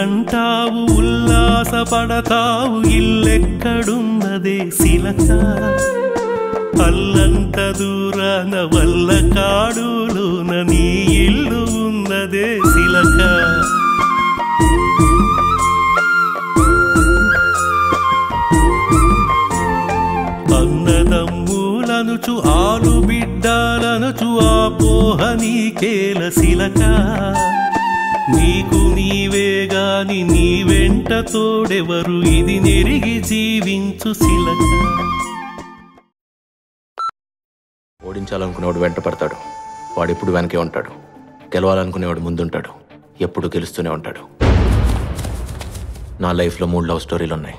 ఊరంటావు ఉల్లాసపడతావు ఇల్లెక్కడున్నదే శిలక అల్లంత దూరాన వల్ల కాడులోన నీ ఇల్లు ఉన్నదే శిలక అన్నదమ్ములనుచు ఆలు బిడ్డలనుచు ఆ పోహ నీకేల శిలక నీకు నీవే గాని నీ వెంట తోడెవరు ఇది నెరిగి జీవించు శిలక ఓడించాలనుకునేవాడు వెంట పడతాడు వాడెప్పుడు వెనకే ఉంటాడు గెలవాలనుకునేవాడు ముందుంటాడు ఎప్పుడు గెలుస్తూనే ఉంటాడు నా లైఫ్లో 3 లవ్ స్టోరీలు ఉన్నాయి